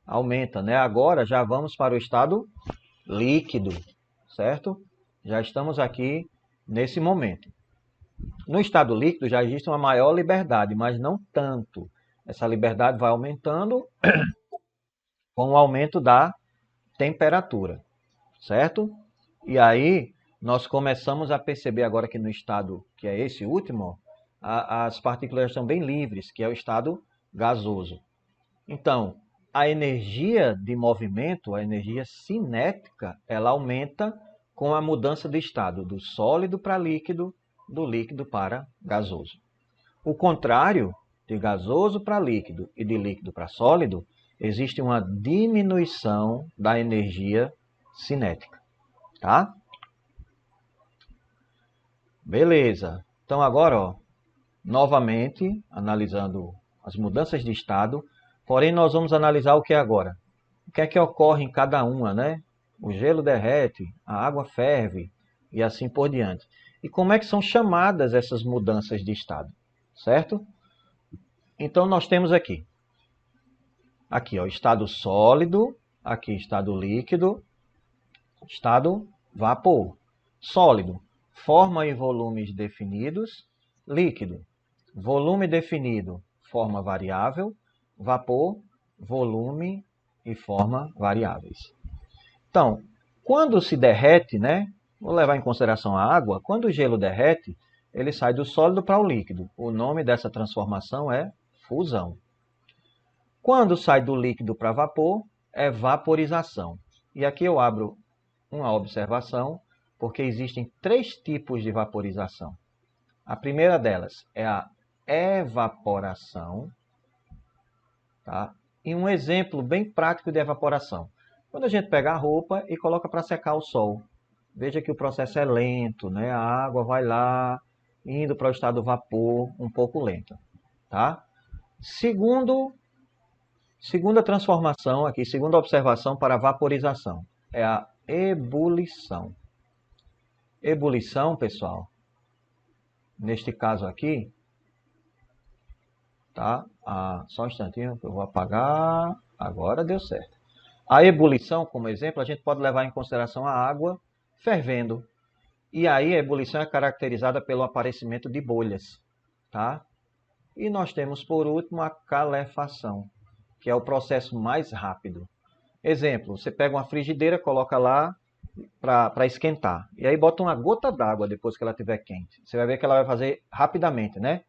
aumenta, né? Agora já vamos para o estado líquido, certo? Já estamos aqui nesse momento. No estado líquido já existe uma maior liberdade, mas não tanto. Essa liberdade vai aumentando com o aumento da temperatura, certo? E aí nós começamos a perceber agora que no estado, que é esse último, as partículas estão bem livres, que é o estado gasoso. Então, a energia de movimento, a energia cinética, ela aumenta com a mudança de estado, do sólido para líquido, do líquido para gasoso. O contrário, de gasoso para líquido e de líquido para sólido, existe uma diminuição da energia cinética, tá? Beleza. Então agora, ó, novamente, analisando as mudanças de estado, porém nós vamos analisar o que agora? O que é que ocorre em cada uma, né? o gelo derrete, a água ferve e assim por diante. E como é que são chamadas essas mudanças de estado, certo? Então nós temos aqui, ó, estado sólido, aqui estado líquido, estado vapor. Sólido, forma e volumes definidos. Líquido, volume definido, forma variável. Vapor, volume e forma variáveis. Então, quando se derrete, né? Vou levar em consideração a água. Quando o gelo derrete, ele sai do sólido para o líquido. O nome dessa transformação é fusão. Quando sai do líquido para vapor, é vaporização. E aqui eu abro uma observação, porque existem 3 tipos de vaporização. A primeira delas é a evaporação, tá? E um exemplo bem prático de evaporação. Quando a gente pega a roupa e coloca para secar ao sol, veja que o processo é lento, né? A água vai lá, indo para o estado vapor, um pouco lenta, tá? Segunda transformação aqui, segunda observação para a vaporização, é a ebulição. Ebulição, pessoal, neste caso aqui, tá? Só um instantinho que eu vou apagar, agora deu certo. A ebulição, como exemplo, a gente pode levar em consideração a água fervendo. E aí a ebulição é caracterizada pelo aparecimento de bolhas, tá? E nós temos, por último, a calefação, que é o processo mais rápido. Exemplo, você pega uma frigideira, coloca lá para esquentar. E aí bota uma gota d'água depois que ela estiver quente. Você vai ver que ela vai fazer rapidamente, né?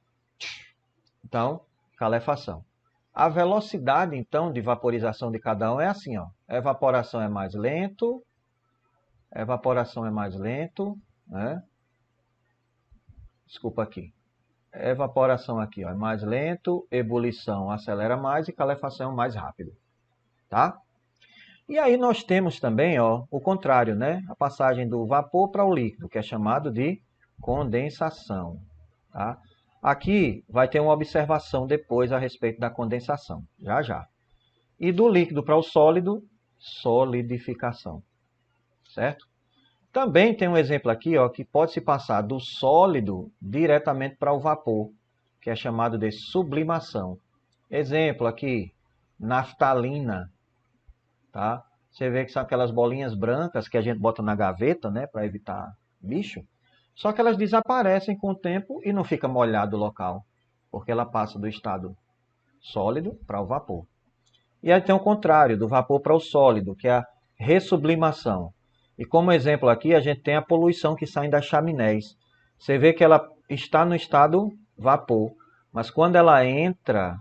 Então, calefação. A velocidade, então, de vaporização de cada um é assim, ó. Evaporação é mais lento, né? Desculpa aqui. Evaporação aqui, ó, é mais lento, ebulição acelera mais e calefação mais rápido, tá? E aí nós temos também, ó, o contrário, né? A passagem do vapor para o líquido, que é chamado de condensação, tá? Aqui vai ter uma observação depois a respeito da condensação, já. E do líquido para o sólido, solidificação, certo? Também tem um exemplo aqui, ó, que pode se passar do sólido diretamente para o vapor, que é chamado de sublimação. Exemplo aqui, naftalina, tá? Você vê que são aquelas bolinhas brancas que a gente bota na gaveta, né, para evitar bicho. Só que elas desaparecem com o tempo e não fica molhado o local, porque ela passa do estado sólido para o vapor. E aí tem o contrário, do vapor para o sólido, que é a ressublimação. E como exemplo aqui, a gente tem a poluição que sai das chaminés. Você vê que ela está no estado vapor, mas quando ela entra,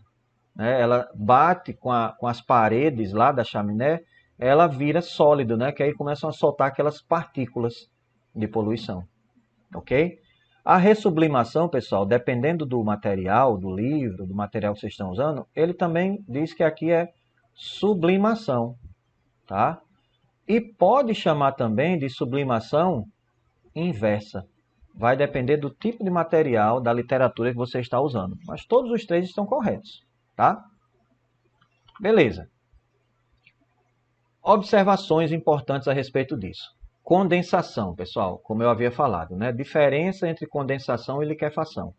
né, ela bate com as paredes lá da chaminé, ela vira sólido, né, que aí começam a soltar aquelas partículas de poluição. Ok? A ressublimação, pessoal, dependendo do material, do livro, do material que vocês estão usando, ele também diz que aqui é sublimação, tá? E pode chamar também de sublimação inversa. Vai depender do tipo de material, da literatura que você está usando. Mas todos os 3 estão corretos, tá? Beleza. Observações importantes a respeito disso. Condensação, pessoal, como eu havia falado, né? Diferença entre condensação e liquefação.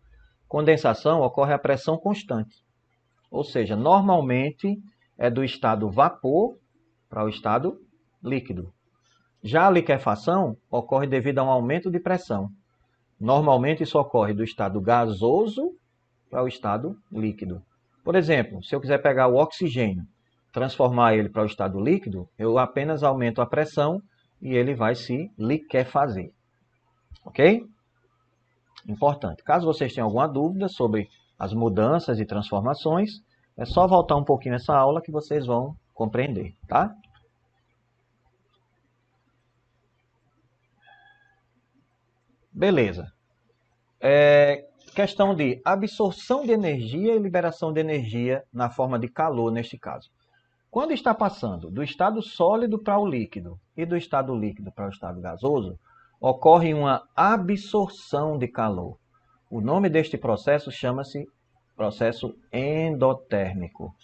Condensação ocorre a pressão constante. Ou seja, normalmente é do estado vapor para o estado líquido. Já a liquefação ocorre devido a um aumento de pressão. Normalmente isso ocorre do estado gasoso para o estado líquido. Por exemplo, se eu quiser pegar o oxigênio, transformar ele para o estado líquido, eu apenas aumento a pressão e ele vai se liquefazer. Ok? Importante. Caso vocês tenham alguma dúvida sobre as mudanças e transformações, é só voltar um pouquinho essa aula que vocês vão compreender, tá? Beleza. Questão de absorção de energia e liberação de energia na forma de calor, neste caso. Quando está passando do estado sólido para o líquido e do estado líquido para o estado gasoso, ocorre uma absorção de calor. O nome deste processo chama-se processo endotérmico.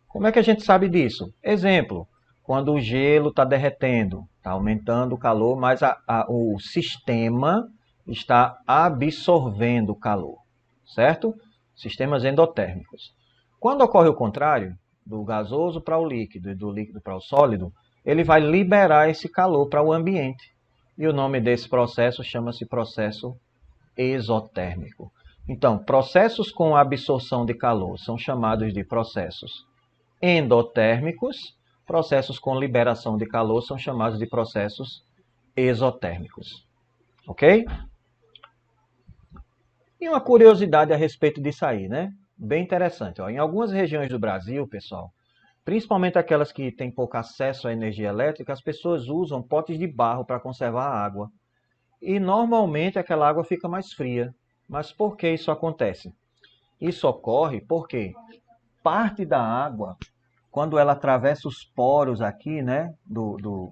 Como é que a gente sabe disso? Exemplo, quando o gelo está derretendo, está aumentando o calor, mas o sistema está absorvendo o calor, certo? Sistemas endotérmicos. Quando ocorre o contrário, do gasoso para o líquido e do líquido para o sólido, ele vai liberar esse calor para o ambiente. E o nome desse processo chama-se processo exotérmico. Então, processos com absorção de calor são chamados de processos endotérmicos, processos com liberação de calor são chamados de processos exotérmicos. Ok? E uma curiosidade a respeito disso aí, né? Bem interessante. Ó. Em algumas regiões do Brasil, pessoal, principalmente aquelas que têm pouco acesso à energia elétrica, as pessoas usam potes de barro para conservar a água. E normalmente aquela água fica mais fria. Mas por que isso acontece? Isso ocorre porque parte da água, quando ela atravessa os poros aqui, né, do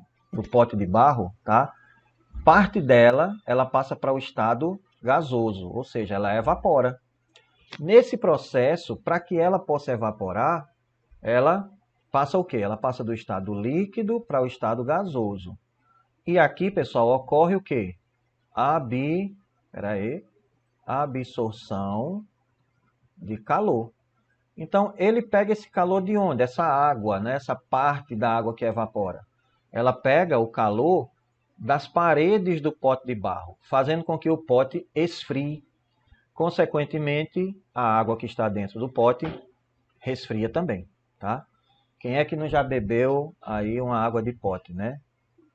pote de barro, tá? Parte dela, ela passa para o estado gasoso, ou seja, ela evapora. Nesse processo, para que ela possa evaporar, ela passa o quê? Ela passa do estado líquido para o estado gasoso. E aqui, pessoal, ocorre o quê? Absorção de calor. Então, ele pega esse calor de onde? Essa água, né? Essa parte da água que evapora. Ela pega o calor das paredes do pote de barro, fazendo com que o pote esfrie. Consequentemente, a água que está dentro do pote resfria também, tá? Quem é que não já bebeu aí uma água de pote, né?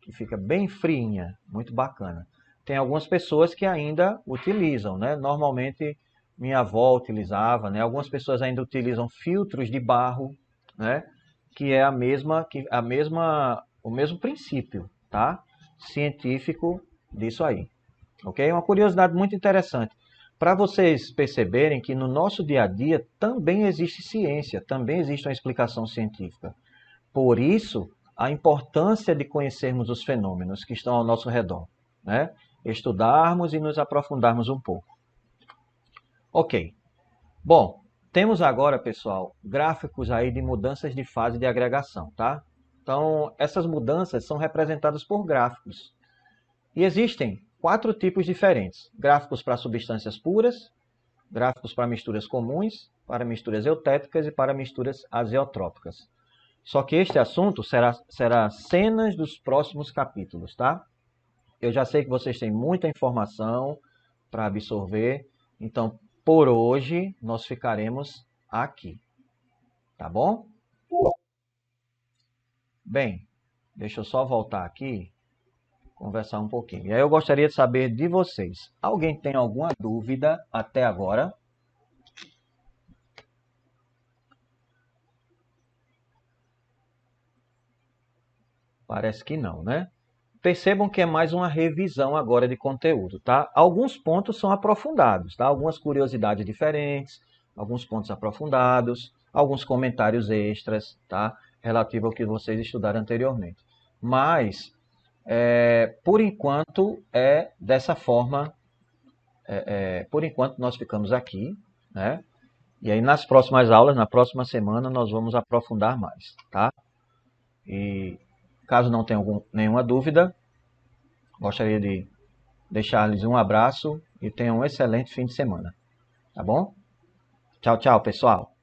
Que fica bem friinha, muito bacana. Tem algumas pessoas que ainda utilizam, né? Normalmente minha avó utilizava, né? Algumas pessoas ainda utilizam filtros de barro, né? Que é o mesmo princípio, tá? Científico disso aí, ok? Uma curiosidade muito interessante para vocês perceberem que no nosso dia a dia também existe ciência, também existe uma explicação científica. Por isso, a importância de conhecermos os fenômenos que estão ao nosso redor, né? Estudarmos e nos aprofundarmos um pouco. Ok. Bom, temos agora, pessoal, gráficos aí de mudanças de fase de agregação, tá? Então, essas mudanças são representadas por gráficos. E existem 4 tipos diferentes. Gráficos para substâncias puras, gráficos para misturas comuns, para misturas eutéticas e para misturas azeotrópicas. Só que este assunto será cenas dos próximos capítulos, tá? Eu já sei que vocês têm muita informação para absorver, então por hoje nós ficaremos aqui, tá bom? Bem, deixa eu só voltar aqui, conversar um pouquinho. E aí eu gostaria de saber de vocês, alguém tem alguma dúvida até agora? Parece que não, né? Percebam que é mais uma revisão agora de conteúdo, tá? Alguns pontos são aprofundados, tá? Algumas curiosidades diferentes, alguns pontos aprofundados, alguns comentários extras, tá? Relativo ao que vocês estudaram anteriormente. Mas, por enquanto, é dessa forma. Por enquanto, nós ficamos aqui, né? E aí, nas próximas aulas, na próxima semana, nós vamos aprofundar mais, tá? E caso não tenha nenhuma dúvida, gostaria de deixar-lhes um abraço e tenham um excelente fim de semana. Tá bom? Tchau, tchau, pessoal.